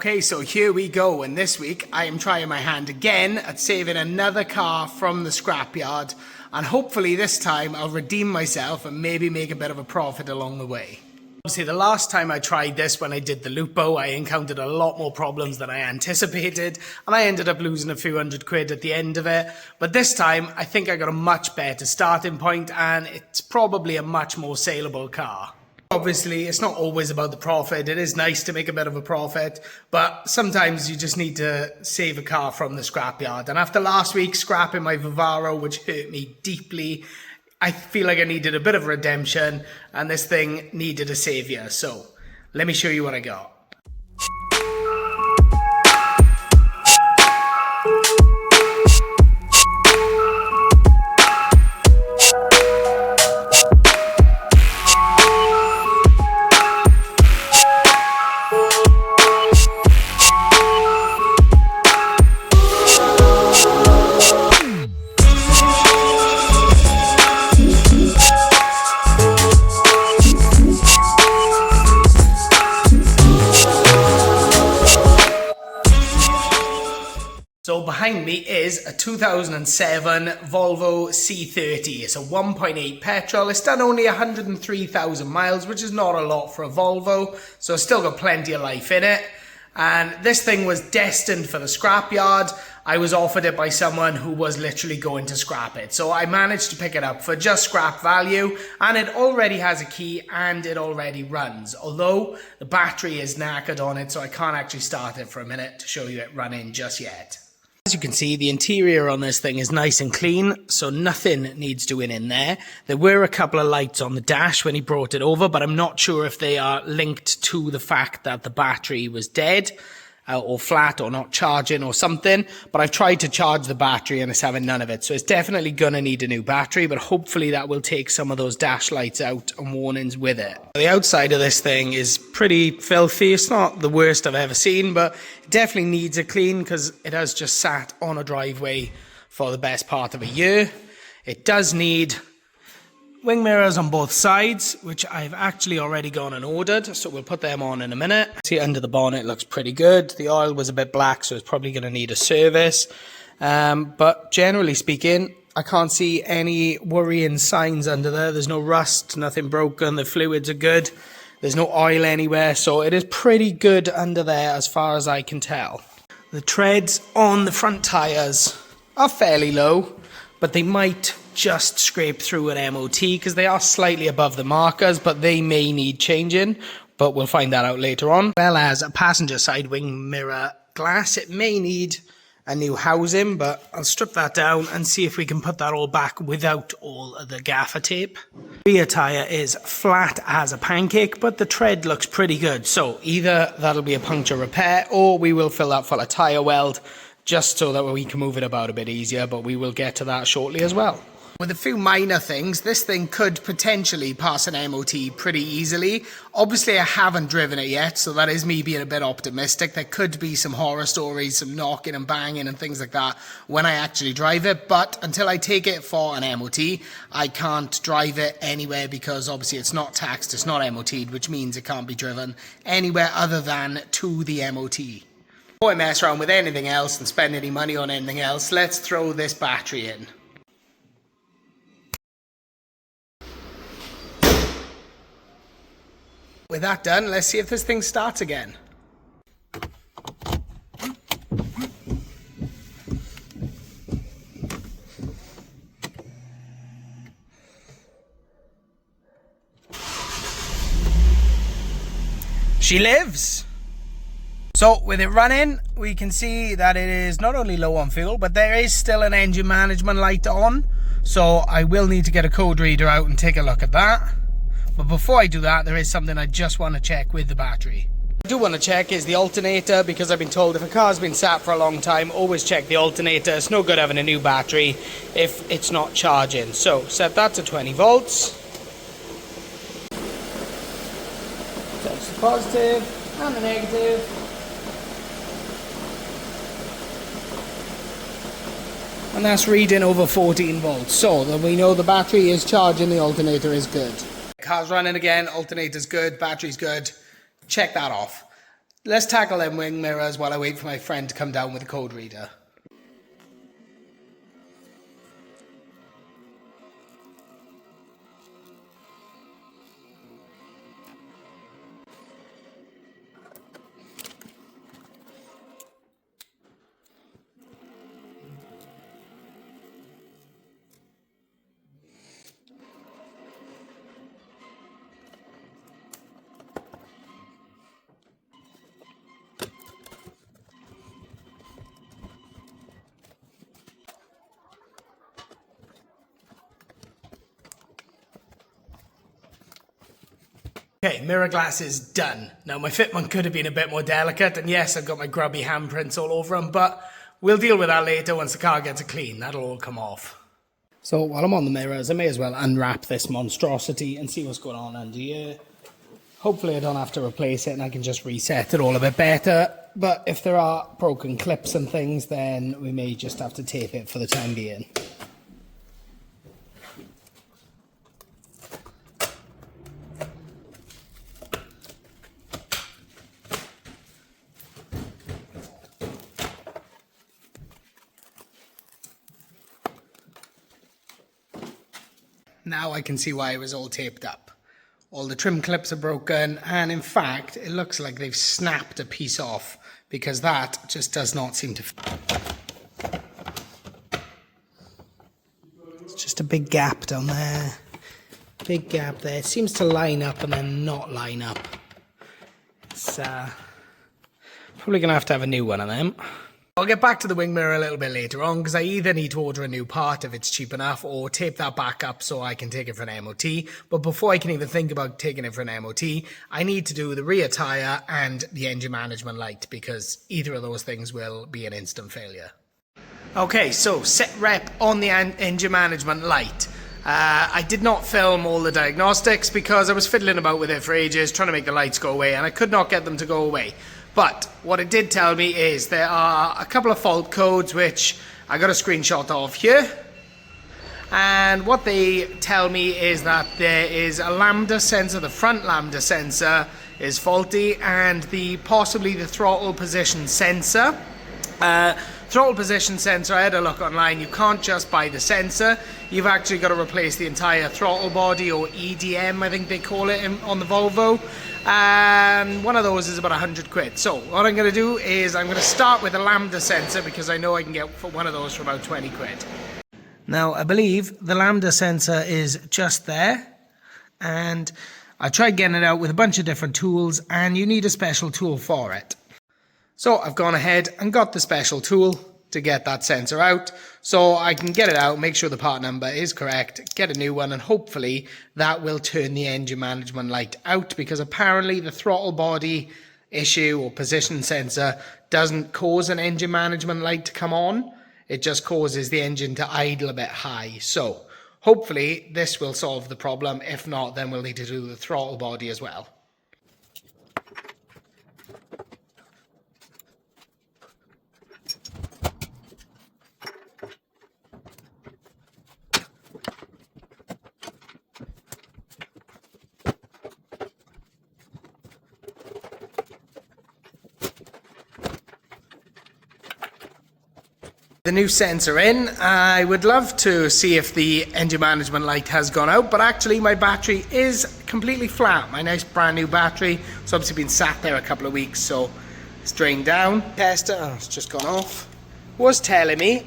Okay, so here we go, and this week I am trying my hand again at saving another car from the scrapyard, and hopefully this time I'll redeem myself and maybe make a bit of a profit along the way. Obviously, the last time I tried this, when I did the Lupo, I encountered a lot more problems than I anticipated, and I ended up losing a few £100 at the end of it. But this time, I think I got a much better starting point, and it's probably a much more saleable car. Obviously, it's not always about the profit. It is nice to make a bit of a profit, but sometimes you just need to save a car from the scrapyard. And after last week scrapping my Vivaro, which hurt me deeply, I feel like I needed a bit of redemption, and this thing needed a savior. So let me show you what I got. So behind me is a 2007 Volvo C30. It's a 1.8 petrol. It's done only 103,000 miles, which is not a lot for a Volvo. So it's still got plenty of life in it. And this thing was destined for the scrapyard. I was offered it by someone who was literally going to scrap it. So I managed to pick it up for just scrap value, and it already has a key and it already runs. Although the battery is knackered on it, so I can't actually start it for a minute to show you it running just yet. As you can see, the interior on this thing is nice and clean, so nothing needs doing in there. There were a couple of lights on the dash when he brought it over, but I'm not sure if they are linked to the fact that the battery was dead, or flat, or not charging, or something. But I've tried to charge the battery and it's having none of it, so it's definitely gonna need a new battery, but hopefully that will take some of those dash lights out and warnings with it. The outside of this thing is pretty filthy. It's not the worst I've ever seen, but it definitely needs a clean because it has just sat on a driveway for the best part of a year. It does need wing mirrors on both sides, which I've actually already gone and ordered, so we'll put them on in a minute. See, under the bonnet looks pretty good. The oil was a bit black, so it's probably going to need a service. But generally speaking, I can't see any worrying signs under there. There's no rust, nothing broken, the fluids are good. There's no oil anywhere, so it is pretty good under there as far as I can tell. The treads on the front tyres are fairly low, but they might just scrape through an MOT because they are slightly above the markers, but they may need changing, but we'll find that out later on. As well as a passenger side wing mirror glass, it may need a new housing, but I'll strip that down and see if we can put that all back without all of the gaffer tape. Rear tyre is flat as a pancake, but the tread looks pretty good, so either that'll be a puncture repair or we will fill that full of tyre weld just so that we can move it about a bit easier, but we will get to that shortly as well. With a few minor things, this thing could potentially pass an MOT pretty easily. Obviously, I haven't driven it yet, so that is me being a bit optimistic. There could be some horror stories, some knocking and banging and things like that when I actually drive it. But until I take it for an MOT, I can't drive it anywhere because obviously it's not taxed, it's not MOT'd, which means it can't be driven anywhere other than to the MOT. Before I mess around with anything else and spend any money on anything else, let's throw this battery in. With that done, let's see if this thing starts again. She lives! So with it running, we can see that it is not only low on fuel, but there is still an engine management light on. So I will need to get a code reader out and take a look at that. But before I do that, there is something I just want to check with the battery. What I do want to check is the alternator, because I've been told if a car's been sat for a long time, always check the alternator. It's no good having a new battery if it's not charging. So set that to 20 volts. Touch the positive and the negative. And that's reading over 14 volts. So then we know the battery is charging, the alternator is good. Car's running again, alternator's good, battery's good. Check that off. Let's tackle them wing mirrors while I wait for my friend to come down with a code reader. Okay, mirror glass is done. Now my fitment could have been a bit more delicate, and yes, I've got my grubby handprints all over them, but we'll deal with that later once the car gets it clean. That'll all come off. So while I'm on the mirrors, I may as well unwrap this monstrosity and see what's going on under here. Hopefully I don't have to replace it and I can just reset it all a bit better. But if there are broken clips and things, then we may just have to tape it for the time being. Now I can see why it was all taped up. All the trim clips are broken, and in fact, it looks like they've snapped a piece off because that just does not seem to fit. It's just a big gap down there. Big gap there. It seems to line up and then not line up. It's probably going to have a new one of them. I'll get back to the wing mirror a little bit later on because I either need to order a new part if it's cheap enough or tape that back up so I can take it for an MOT. But before I can even think about taking it for an MOT, I need to do the rear tyre and the engine management light because either of those things will be an instant failure. Okay, so set rep on the engine management light. I did not film all the diagnostics because I was fiddling about with it for ages, trying to make the lights go away, and I could not get them to go away. But what it did tell me is there are a couple of fault codes which I got a screenshot of here. And what they tell me is that there is a lambda sensor, the front lambda sensor is faulty, and possibly the throttle position sensor. Throttle position sensor, I had a look online, you can't just buy the sensor, you've actually got to replace the entire throttle body, or EDM I think they call it on the Volvo, and one of those is about 100 quid. So what I'm going to do is I'm going to start with a lambda sensor because I know I can get one of those for about 20 quid. Now I believe the lambda sensor is just there, and I tried getting it out with a bunch of different tools, and you need a special tool for it. So I've gone ahead and got the special tool to get that sensor out so I can get it out, make sure the part number is correct, get a new one, and hopefully that will turn the engine management light out, because apparently the throttle body issue or position sensor doesn't cause an engine management light to come on. It just causes the engine to idle a bit high. So hopefully this will solve the problem. If not, then we'll need to do the throttle body as well. The new sensor in, I would love to see if the engine management light has gone out, but actually my battery is completely flat. My nice brand new battery, it's obviously been sat there a couple of weeks, so it's drained down. Tester, it's just gone off. Was telling me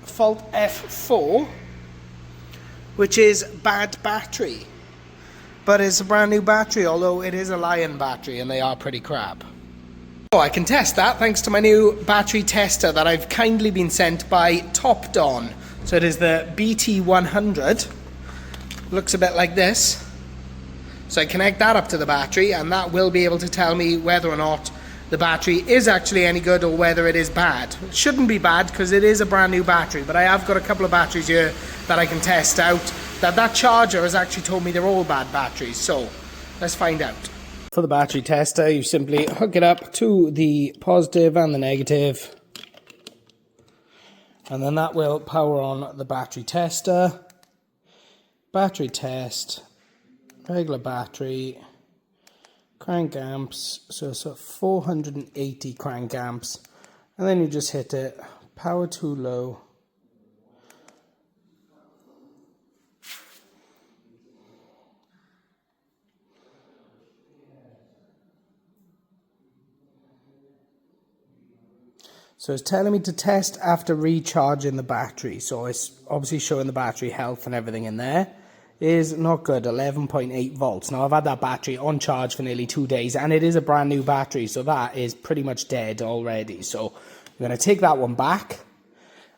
fault F4, which is bad battery, but it's a brand new battery, although it is a Lion battery and they are pretty crap. Oh, I can test that thanks to my new battery tester that I've kindly been sent by Topdon. So it is the BT100. Looks a bit like this. So I connect that up to the battery, and that will be able to tell me whether or not the battery is actually any good or whether it is bad. It shouldn't be bad because it is a brand new battery, but I have got a couple of batteries here that I can test out. That charger has actually told me they're all bad batteries. So let's find out. For the battery tester, you simply hook it up to the positive and the negative, and then that will power on the battery tester. Battery test, regular battery, crank amps, so it's 480 crank amps, and then you just hit it, power too low. So it's telling me to test after recharging the battery. So it's obviously showing the battery health and everything in there. Is not good, 11.8 volts. Now I've had that battery on charge for nearly 2 days and it is a brand new battery. So that is pretty much dead already. So we're going to take that one back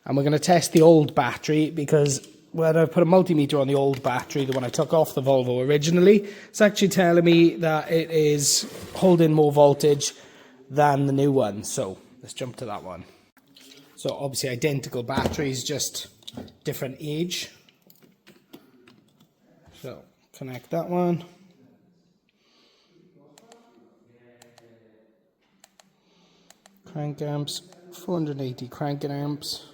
and we're going to test the old battery, because when I put a multimeter on the old battery, the one I took off the Volvo originally, it's actually telling me that it is holding more voltage than the new one. So let's jump to that one. So obviously identical batteries, just different age. So connect that one. Crank amps, 480 crank amps.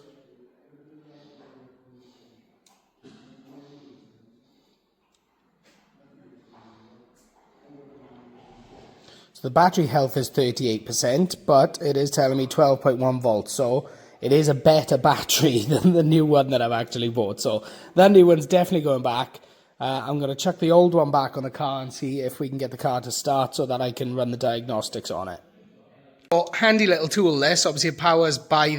So the battery health is 38%, but it is telling me 12.1 volts. So it is a better battery than the new one that I've actually bought. So that new one's definitely going back. I'm going to chuck the old one back on the car and see if we can get the car to start so that I can run the diagnostics on it. So, handy little tool this. Obviously it powers by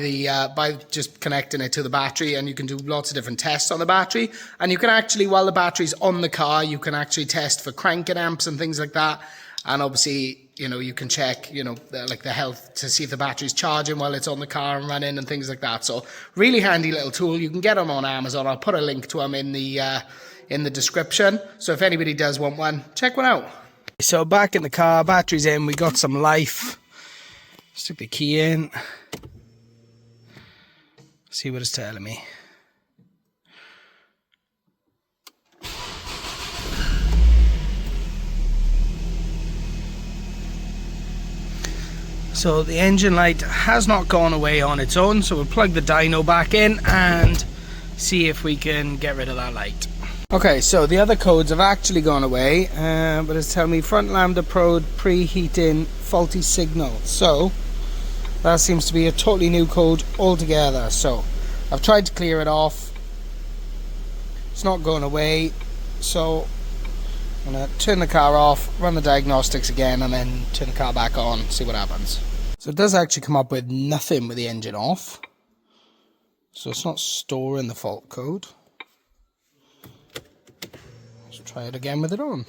just connecting it to the battery, and you can do lots of different tests on the battery. And you can actually, while the battery's on the car, you can actually test for cranking amps and things like that. And obviously, you know, you can check, you know, the health to see if the battery's charging while it's on the car and running and things like that. So really handy little tool. You can get them on Amazon. I'll put a link to them in the description. So if anybody does want one, check one out. So back in the car, battery's in, we got some life. Stick the key in. See what it's telling me. So the engine light has not gone away on its own, so we'll plug the dyno back in and see if we can get rid of that light. Okay, so the other codes have actually gone away, but it's telling me front lambda probe preheating faulty signal. So that seems to be a totally new code altogether. So I've tried to clear it off. It's not going away. So I'm going to turn the car off, run the diagnostics again, and then turn the car back on, see what happens. So it does actually come up with nothing with the engine off. So it's not storing the fault code. Let's try it again with it on.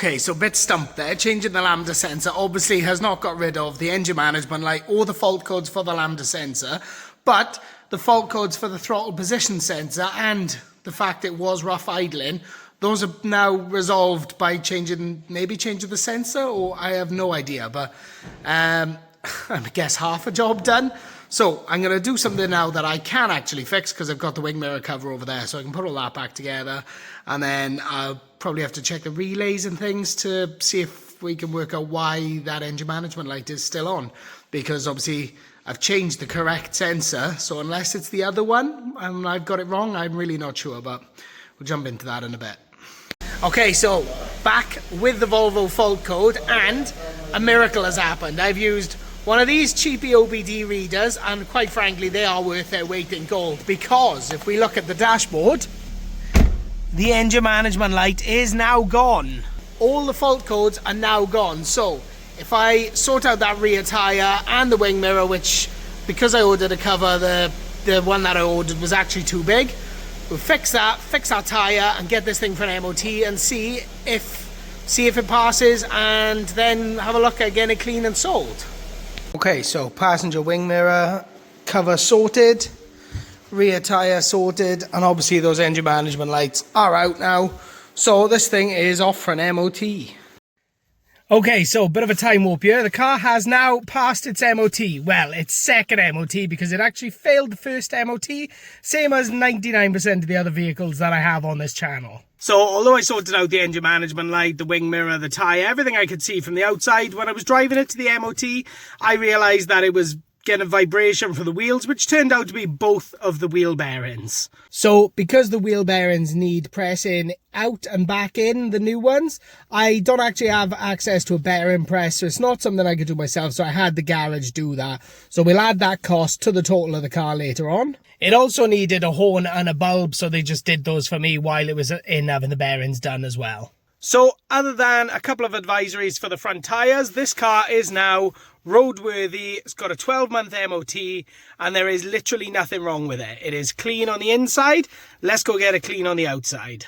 Okay, so bit stumped there. Changing the lambda sensor obviously has not got rid of the engine management light or the fault codes for the lambda sensor, but the fault codes for the throttle position sensor and the fact it was rough idling, those are now resolved by maybe changing the sensor, or I have no idea, but I guess half a job done. So I'm going to do something now that I can actually fix, because I've got the wing mirror cover over there, so I can put all that back together, and then I'll probably have to check the relays and things to see if we can work out why that engine management light is still on, because obviously I've changed the correct sensor, so unless it's the other one and I've got it wrong, I'm really not sure, but we'll jump into that in a bit. Okay, so back with the Volvo fault code, and a miracle has happened. I've used one of these cheapy OBD readers, and quite frankly they are worth their weight in gold, because if we look at the dashboard, the engine management light is now gone. All the fault codes are now gone. So if I sort out that rear tyre and the wing mirror, which because I ordered a cover, the one that I ordered was actually too big, we'll fix that, fix our tyre and get this thing for an MOT and see if it passes, and then have a look at getting it clean and sold. Okay, so passenger wing mirror cover sorted, rear tyre sorted, and obviously those engine management lights are out now. So this thing is off for an MOT. Okay, so a bit of a time warp here. The car has now passed its MOT. Well, its second MOT, because it actually failed the first MOT, same as 99% of the other vehicles that I have on this channel. So, although I sorted out the engine management light, the wing mirror, the tyre, everything I could see from the outside, when I was driving it to the MOT, I realised that it was getting a vibration for the wheels, which turned out to be both of the wheel bearings. So because the wheel bearings need pressing out and back in, the new ones, I don't actually have access to a bearing press, so it's not something I could do myself, so I had the garage do that. So we'll add that cost to the total of the car later on. It also needed a horn and a bulb, so they just did those for me while it was in having the bearings done as well. So other than a couple of advisories for the front tyres, this car is now roadworthy. It's got a 12-month MOT and there is literally nothing wrong with it. It is clean on the inside. Let's go get it clean on the outside.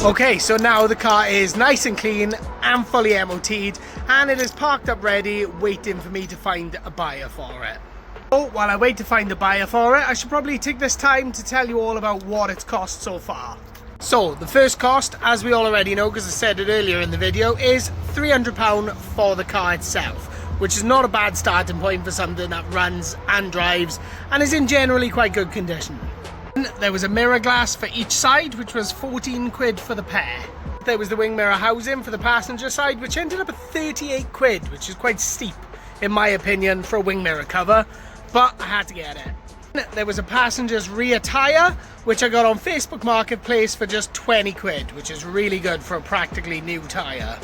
Okay, so now the car is nice and clean and fully MOT'd, and it is parked up ready, waiting for me to find a buyer for it. So while I wait to find a buyer for it, I should probably take this time to tell you all about what it's cost so far. So the first cost, as we all already know because I said it earlier in the video, is £300 for the car itself, which is not a bad starting point for something that runs and drives and is in generally quite good condition. There was a mirror glass for each side, which was 14 quid for the pair. There was the wing mirror housing for the passenger side, which ended up at 38 quid, which is quite steep in my opinion for a wing mirror cover, but I had to get it. There was a passenger's rear tyre, which I got on Facebook Marketplace for just 20 quid, which is really good for a practically new tyre.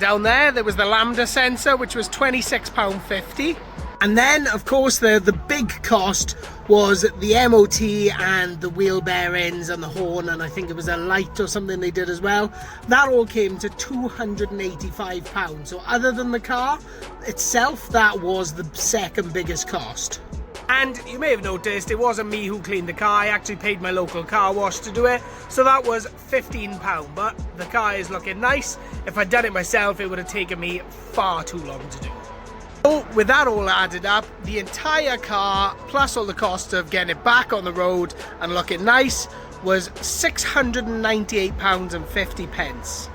Down there was the lambda sensor, which was £26.50. And then, of course, the big cost was the MOT and the wheel bearings and the horn, and I think it was a light or something they did as well. That all came to £285. So other than the car itself, that was the second biggest cost. And you may have noticed it wasn't me who cleaned the car. I actually paid my local car wash to do it, so that was £15. But the car is looking nice. If I'd done it myself, it would have taken me far too long to do. So with that all added up, the entire car, plus all the cost of getting it back on the road and looking nice, was £698.50.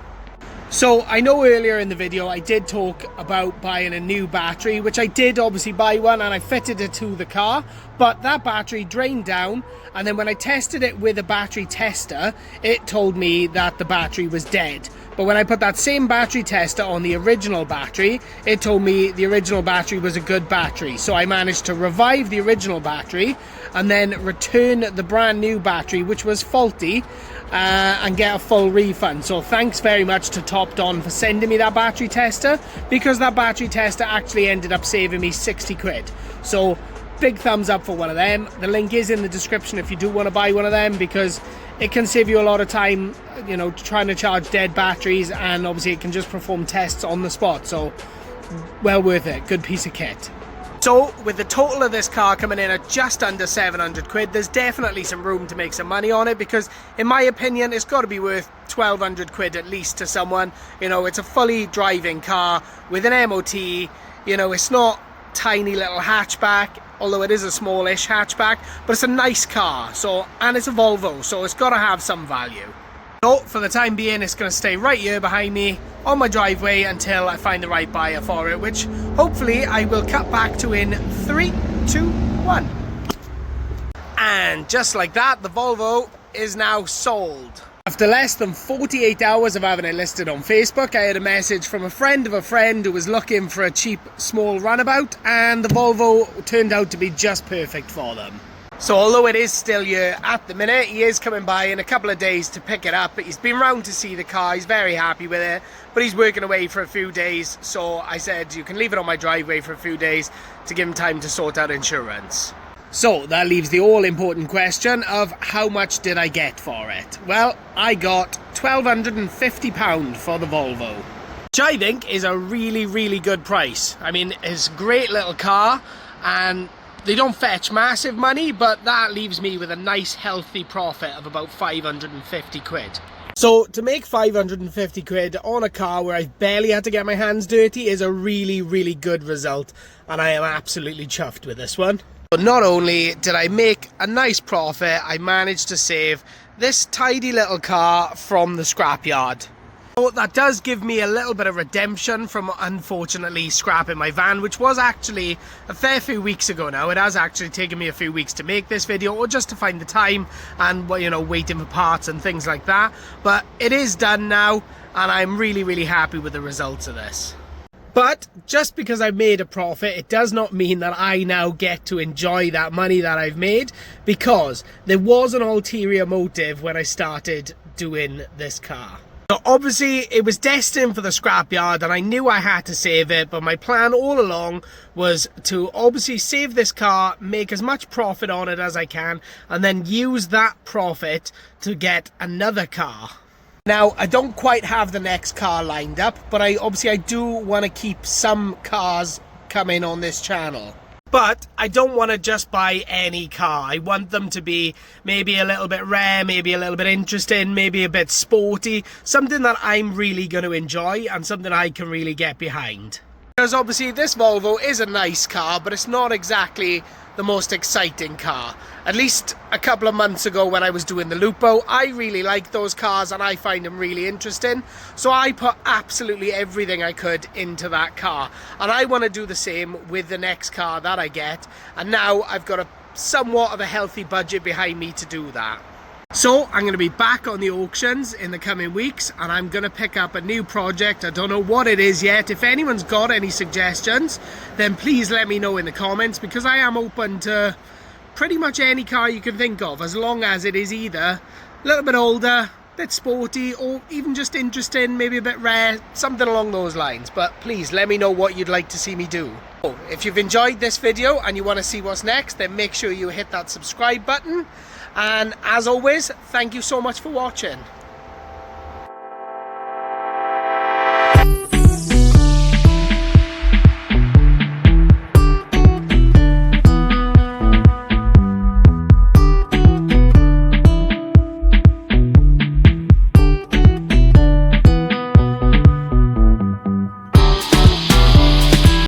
So I know earlier in the video I did talk about buying a new battery, which I did obviously buy one and I fitted it to the car, but that battery drained down, and then when I tested it with a battery tester, it told me that the battery was dead. But when I put that same battery tester on the original battery, it told me the original battery was a good battery. So I managed to revive the original battery and then return the brand new battery, which was faulty, and get a full refund. So thanks very much to Topdon for sending me that battery tester, because that battery tester actually ended up saving me 60 quid. So big thumbs up for one of them. The link is in the description if you do want to buy one of them, because it can save you a lot of time, you know, trying to charge dead batteries, and obviously it can just perform tests on the spot. So well worth it. Good piece of kit. So with the total of this car coming in at just under 700 quid, there's definitely some room to make some money on it, because in my opinion it's got to be worth 1200 quid at least to someone. You know, it's a fully driving car with an MOT. You know, it's not tiny little hatchback, although it is a smallish hatchback, but it's a nice car. So, and it's a Volvo, so it's got to have some value. So for the time being, it's going to stay right here behind me on my driveway until I find the right buyer for it, which hopefully I will cut back to in 3, 2, 1. And just like that, the Volvo is now sold. After less than 48 hours of having it listed on Facebook, I had a message from a friend of a friend who was looking for a cheap small runabout, and the Volvo turned out to be just perfect for them. So although it is still here at the minute, he is coming by in a couple of days to pick it up. He's been round to see the car, he's very happy with it, but he's working away for a few days, so I said you can leave it on my driveway for a few days to give him time to sort out insurance. So that leaves the all-important question of how much did I get for it? Well, I got £1,250 for the Volvo, which I think is a really, really good price. I mean, it's a great little car, and they don't fetch massive money, but that leaves me with a nice healthy profit of about 550 quid. So to make 550 quid on a car where I've barely had to get my hands dirty is a really, really good result, and I am absolutely chuffed with this one. But not only did I make a nice profit, I managed to save this tidy little car from the scrapyard. So that does give me a little bit of redemption from unfortunately scrapping my van, which was actually a fair few weeks ago now. It has actually taken me a few weeks to make this video, or just to find the time and, you know, waiting for parts and things like that. But it is done now, and I'm really, really happy with the results of this. But just because I've made a profit, it does not mean that I now get to enjoy that money that I've made, because there was an ulterior motive when I started doing this car. So obviously it was destined for the scrapyard, and I knew I had to save it, but my plan all along was to obviously save this car, make as much profit on it as I can, and then use that profit to get another car. Now, I don't quite have the next car lined up, but I do want to keep some cars coming on this channel. But I don't want to just buy any car. I want them to be maybe a little bit rare, maybe a little bit interesting, maybe a bit sporty. Something that I'm really going to enjoy and something I can really get behind. Because obviously this Volvo is a nice car, but it's not exactly the most exciting car. At least a couple of months ago when I was doing the Lupo, I really like those cars and I find them really interesting. So I put absolutely everything I could into that car. And I want to do the same with the next car that I get. And now I've got a somewhat of a healthy budget behind me to do that. So I'm going to be back on the auctions in the coming weeks, and I'm going to pick up a new project. I don't know what it is yet. If anyone's got any suggestions, then please let me know in the comments, because I am open to pretty much any car you can think of, as long as it is either a little bit older, a bit sporty, or even just interesting, maybe a bit rare, something along those lines. But please let me know what you'd like to see me do. So if you've enjoyed this video and you want to see what's next, then make sure you hit that subscribe button. And as always, thank you so much for watching.